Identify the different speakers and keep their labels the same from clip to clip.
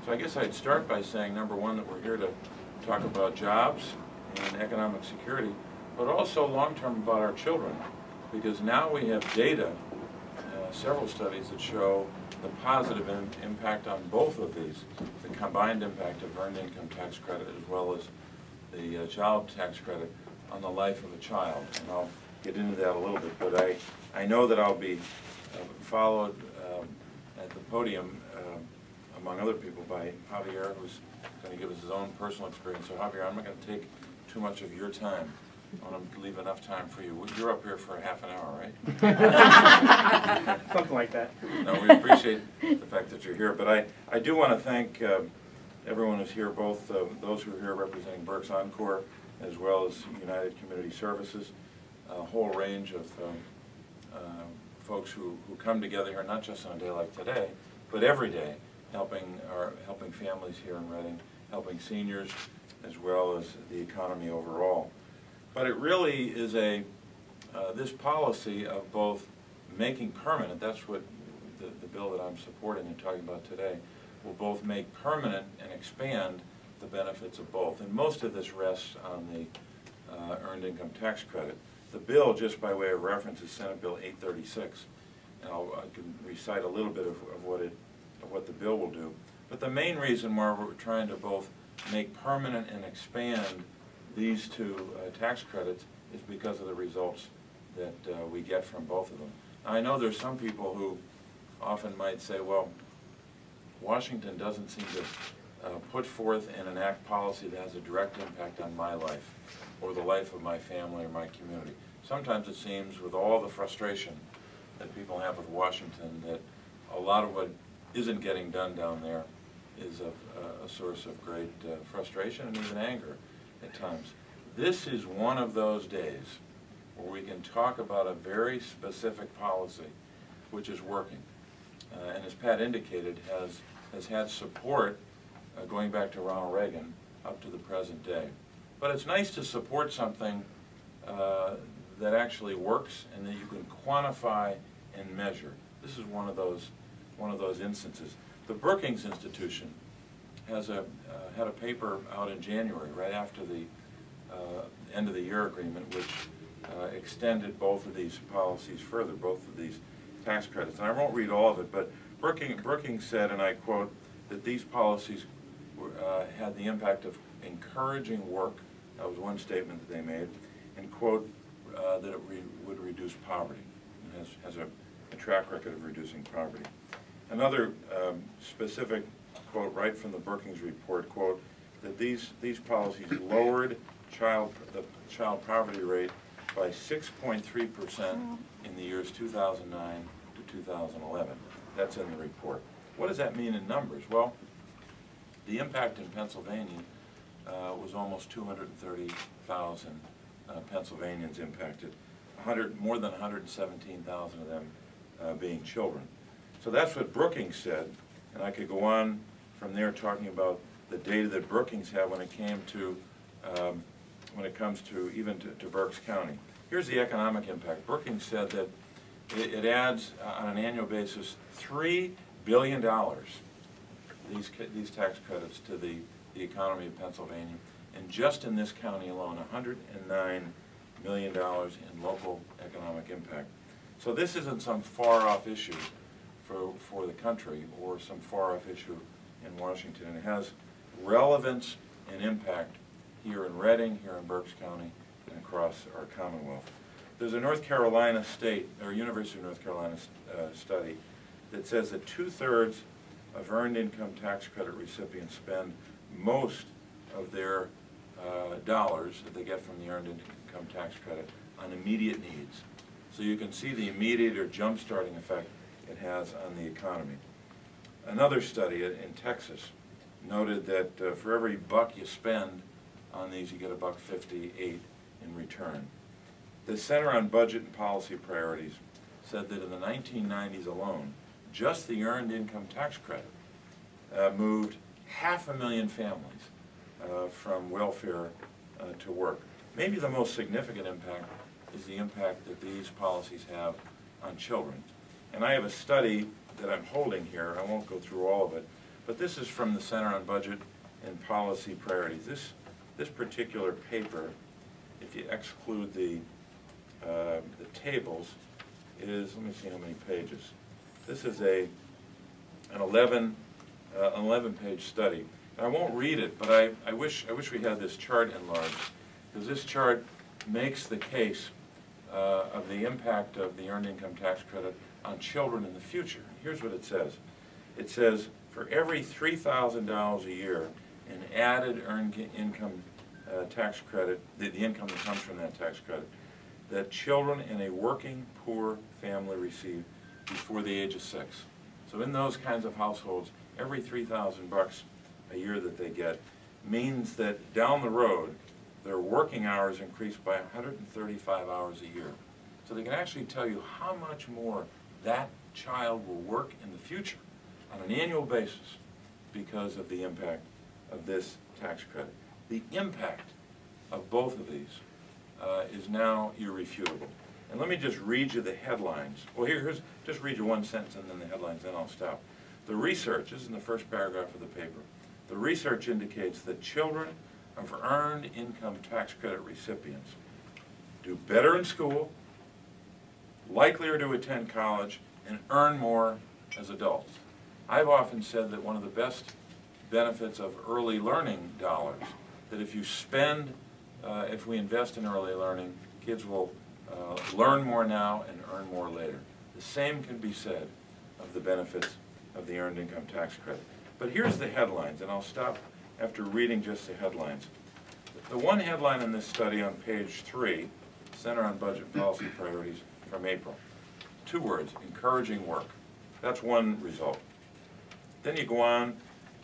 Speaker 1: So I guess I'd start by saying, number one, that we're here to talk about jobs and economic security, but also long-term about our children, because now we have data, several studies that show the positive impact on both of these, the combined impact of earned income tax credit as well as the child tax credit on the life of a child. And I'll get into that a little bit, but I know that I'll be followed at the podium, among other people, by Javier, who's going to give us his own personal experience. So Javier, I'm not going to take too much of your time. I want to leave enough time for you. You're up here for a half an hour, right?
Speaker 2: Something like that.
Speaker 1: No, we appreciate the fact that you're here, but I do want to thank everyone who's here, both those who are here representing Berks Encore as well as United Community Services, a whole range of folks who come together here, not just on a day like today, but every day, helping families here in Reading, helping seniors, as well as the economy overall. But it really is this policy of both making permanent, that's what the bill that I'm supporting and talking about today, will both make permanent and expand the benefits of both. And most of this rests on the earned income tax credit. The bill, just by way of reference, is Senate Bill 836. And I can recite a little bit of what the bill will do. But the main reason why we're trying to both make permanent and expand these two tax credits is because of the results that we get from both of them. Now, I know there's some people who often might say, well, Washington doesn't seem to put forth and enact policy that has a direct impact on my life or the life of my family or my community. Sometimes it seems, with all the frustration that people have with Washington, that a lot of what isn't getting done down there is a source of great frustration and even anger at times. This is one of those days where we can talk about a very specific policy which is working. And as Pat indicated, has had support going back to Ronald Reagan up to the present day. But it's nice to support something that actually works and that you can quantify and measure. This is one of those instances. The Brookings Institution has had a paper out in January, right after the end of the year agreement, which extended both of these policies further, both of these tax credits. And I won't read all of it, but Brookings said, and I quote, that these policies had the impact of encouraging work. That was one statement that they made, and quote, that it would reduce poverty. It has a track record of reducing poverty. Another specific quote right from the Brookings report, quote, that these policies lowered the child poverty rate by 6.3% in the years 2009 to 2011. That's in the report. What does that mean in numbers? Well, the impact in Pennsylvania was almost 230,000 Pennsylvanians impacted, more than 117,000 of them being children. So that's what Brookings said, and I could go on from there talking about the data that Brookings had when it came to comes to even to Berks County. Here's the economic impact. Brookings said that it adds on an annual basis $3 billion, these tax credits, to the economy of Pennsylvania, and just in this county alone, $109 million in local economic impact. So this isn't some far-off issue for the country or some far-off issue in Washington. It has relevance and impact here in Reading, here in Berks County, and across our Commonwealth. There's a North Carolina University of North Carolina study that says that 2/3 of earned income tax credit recipients spend most of their dollars that they get from the earned income tax credit on immediate needs. So you can see the immediate or jump-starting effect it has on the economy. Another study in Texas noted that for every buck you spend on these, you get $1.58 in return. The Center on Budget and Policy Priorities said that in the 1990s alone, just the earned income tax credit moved 500,000 families from welfare to work. Maybe the most significant impact is the impact that these policies have on children. And I have a study that I'm holding here. I won't go through all of it, but this is from the Center on Budget and Policy Priorities. This particular paper, if you exclude the tables, is, let me see how many pages. This is an 11-page study. And I won't read it, but I wish we had this chart enlarged, because this chart makes the case of the impact of the Earned Income Tax Credit on children in the future. Here's what it says. It says, for every $3,000 a year in added Earned Income Tax Credit, the income that comes from that tax credit, that children in a working poor family receive before the age of 6. So in those kinds of households, every $3,000 a year that they get means that down the road, their working hours increase by 135 hours a year. So they can actually tell you how much more that child will work in the future on an annual basis because of the impact of this tax credit. The impact of both of these is now irrefutable. And let me just read you the headlines. Well, here's just read you one sentence and then the headlines, then I'll stop. The research, this is in the first paragraph of the paper, the research indicates that children of Earned Income Tax Credit recipients do better in school, likelier to attend college, and earn more as adults. I've often said that one of the best benefits of early learning dollars, that if you spend, if we invest in early learning, kids will learn more now and earn more later. The same can be said of the benefits of the Earned Income Tax Credit. But here's the headlines, and I'll stop after reading just the headlines. The one headline in this study on page 3, Center on Budget and Policy Priorities from April. 2 words, encouraging work. That's one result. Then you go on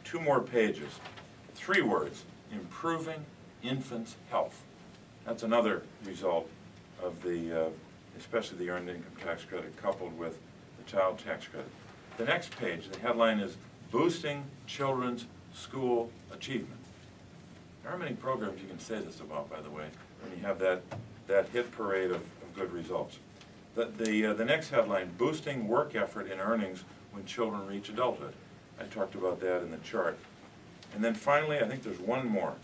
Speaker 1: 2 more pages. 3 words, improving infants' health. That's another result of the, especially the Earned Income Tax Credit coupled with the Child Tax Credit. The next page, the headline is boosting children's school achievement. There aren't many programs you can say this about, by the way, when you have that hit parade of good results. The next headline, boosting work effort and earnings when children reach adulthood. I talked about that in the chart. And then finally, I think there's one more.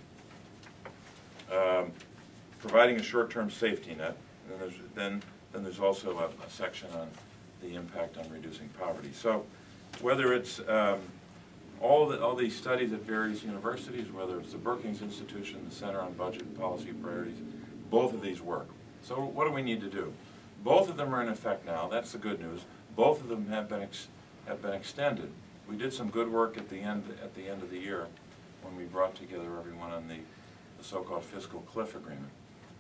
Speaker 1: Providing a short-term safety net. And then there's also a section on the impact on reducing poverty. So whether it's all these studies at various universities, whether it's the Brookings Institution, the Center on Budget and Policy Priorities, both of these work. So what do we need to do? Both of them are in effect now. That's the good news. Both of them have been extended. We did some good work at the end of the year when we brought together everyone on the so-called fiscal cliff agreement.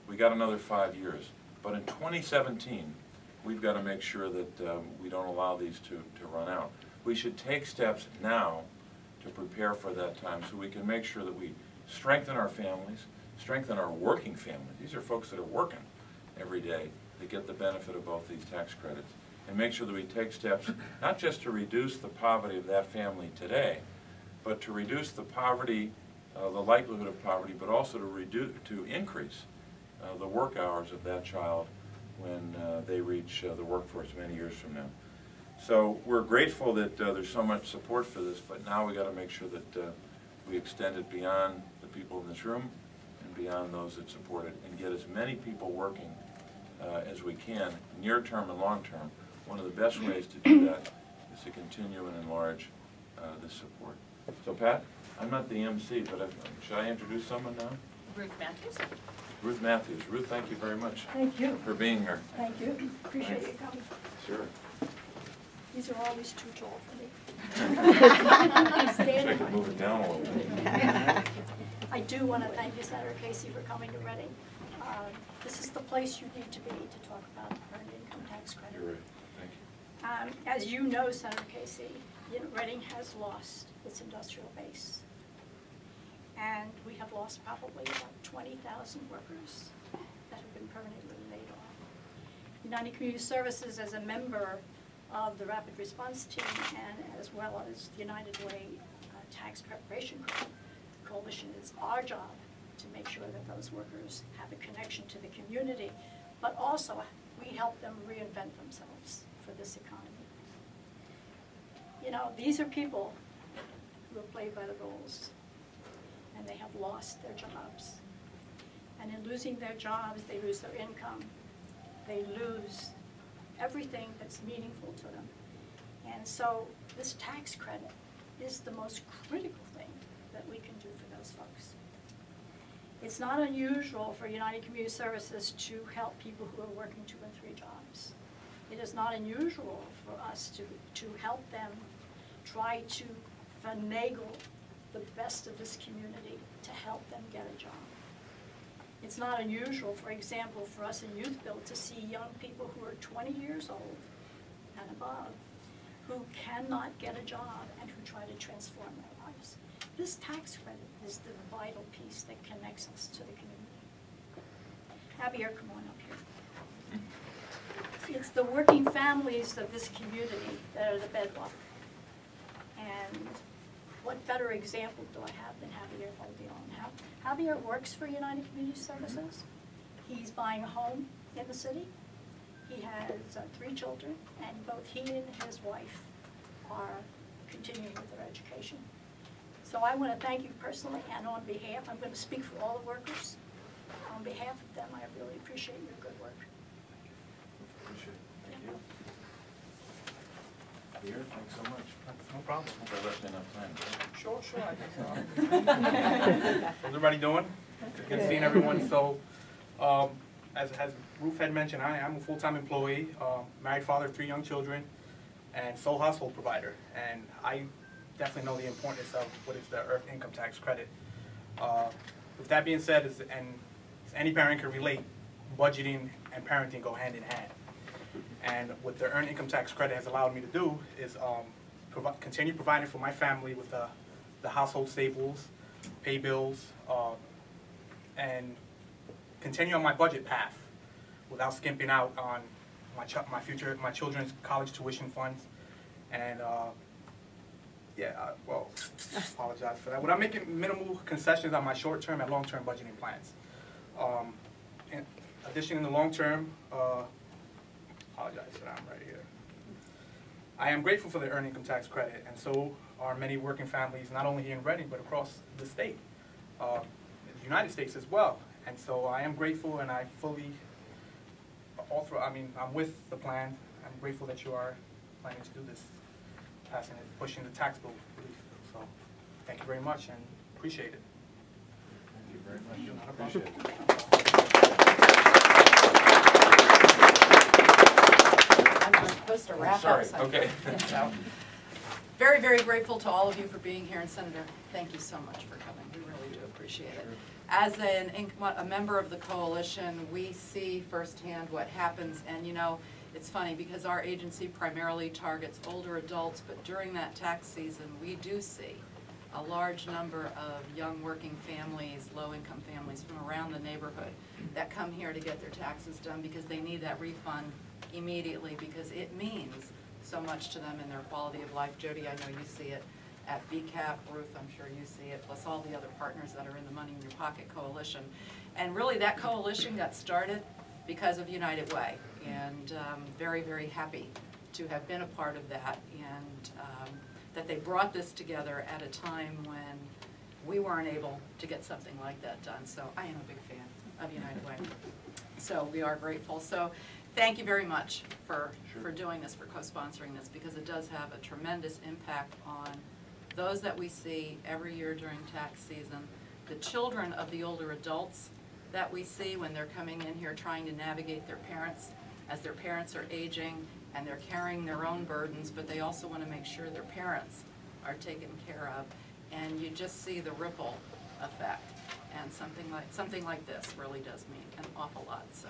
Speaker 1: We got another 5 years. But in 2017, we've got to make sure that we don't allow these to run out. We should take steps now to prepare for that time so we can make sure that we strengthen our families, strengthen our working families. These are folks that are working every day to get the benefit of both these tax credits, and make sure that we take steps not just to reduce the poverty of that family today, but to reduce the poverty, the likelihood of poverty, but also to increase the work hours of that child when they reach the workforce many years from now. So we're grateful that there's so much support for this, but now we got to make sure that we extend it beyond the people in this room and beyond those that support it, and get as many people working as we can, near term and long term. One of the best ways to do that is to continue and enlarge this support. So Pat, I'm not the MC, but should I introduce someone now?
Speaker 2: Ruth Matthews.
Speaker 1: Ruth Matthews. Ruth, thank you very much.
Speaker 3: Thank you.
Speaker 1: For being here.
Speaker 3: Thank you. Appreciate you coming.
Speaker 1: Sure.
Speaker 3: These are always too tall for me.
Speaker 1: Wish I could move it down a little bit.
Speaker 3: I do want to thank you, Senator Casey, for coming to Reading. This is the place you need to be to talk about Earned Income Tax Credit.
Speaker 1: You're right. Thank you.
Speaker 3: As you know, Senator Casey, Reading has lost its industrial base. And we have lost probably about 20,000 workers that have been permanently laid off. United Community Services, as a member of the Rapid Response Team, and as well as the United Way Tax Preparation Coalition, it's our job to make sure that those workers have a connection to the community, but also we help them reinvent themselves for this economy. You know, these are people who have played by the rules, and they have lost their jobs. And in losing their jobs, they lose their income. They lose everything that's meaningful to them. And so this tax credit is the most critical thing that we can do for those folks. It's not unusual for United Community Services to help people who are working 2 and 3 jobs. It is not unusual for us to help them try to finagle the best of this community to help them get a job. It's not unusual, for example, for us in Youth Build to see young people who are 20 years old and above who cannot get a job and who try to transform their lives. This tax credit is the vital piece that connects us to the community. Javier, come on up here. It's the working families of this community that are the bedrock. And what better example do I have than Javier Valdion? Javier works for United Community Services. He's buying a home in the city. He has 3 children, and both he and his wife are continuing with their education. So I want to thank you personally, and on behalf, I'm going to speak for all the workers. On behalf of them, I really appreciate your good work.
Speaker 1: Appreciate it. Thank you. Peter, thanks so much.
Speaker 2: No problem.
Speaker 1: Hope I left enough time.
Speaker 2: Sure, I think so. How's everybody doing? Good seeing everyone. So, as Ruth had mentioned, I am a full-time employee, married father of 3 young children, and sole household provider. And I definitely know the importance of what is the Earned Income Tax Credit. With that being said, as any parent can relate, budgeting and parenting go hand in hand. And what the Earned Income Tax Credit has allowed me to do is continue providing for my family with the household staples, pay bills, and continue on my budget path without skimping out on my children's college tuition funds. And well, apologize for that. But I'm making minimal concessions on my short-term and long-term budgeting plans. In addition, in the long term, apologize for that, I'm right here. I am grateful for the Earned Income Tax Credit, and so are many working families, not only here in Reading, but across the state, the United States as well. And so I am grateful, and I fully, I'm with the plan. I'm grateful that you are planning to do this, passing it, pushing the tax bill relief. So thank you very much, and appreciate it.
Speaker 1: Thank you very much.
Speaker 2: Not a
Speaker 1: Appreciate
Speaker 2: problem.
Speaker 4: I'm not supposed to wrap
Speaker 1: Sorry.
Speaker 4: up. So
Speaker 1: Okay.
Speaker 4: So, very, very grateful to all of you for being here, and Senator, thank you so much for coming. We really do appreciate it. As a member of the coalition, we see firsthand what happens, and you know, it's funny because our agency primarily targets older adults, but during that tax season, we do see a large number of young working families, low-income families from around the neighborhood that come here to get their taxes done because they need that refund immediately because it means so much to them in their quality of life. Jody, I know you see it at BCAP, Ruth, I'm sure you see it, plus all the other partners that are in the Money in Your Pocket Coalition. And really that coalition got started because of United Way, and very, very happy to have been a part of that, and that they brought this together at a time when we weren't able to get something like that done. So I am a big fan of United Way. So we are grateful. So thank you very much for doing this, for co-sponsoring this, because it does have a tremendous impact on those that we see every year during tax season, the children of the older adults that we see when they're coming in here trying to navigate their parents as their parents are aging and they're carrying their own burdens, but they also want to make sure their parents are taken care of. And you just see the ripple effect. And something like this really does mean an awful lot. So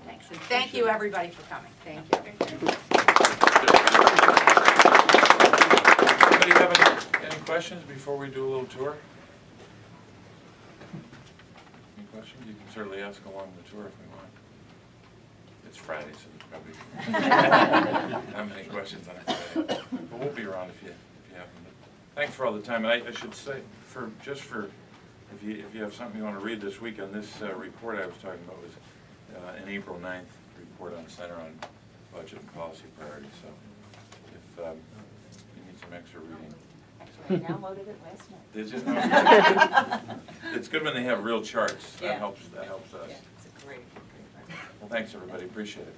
Speaker 4: thanks. And thank you everybody for coming. Thank you.
Speaker 1: Anybody have any questions before we do a little tour? Any questions? You can certainly ask along the tour if we want. It's Friday, so there's probably not many questions on it today. But we'll be around if you have them. Thanks for all the time. And I should say, if you have something you want to read this week on this report I was talking about was an April 9th report on Center on Budget and Policy Priorities. So if you need some extra reading, so
Speaker 5: I downloaded it last night.
Speaker 1: Did you? It's good when they have real charts.
Speaker 5: Yeah.
Speaker 1: That helps us.
Speaker 5: Yeah, it's a great.
Speaker 1: Well, thanks, everybody. Appreciate it.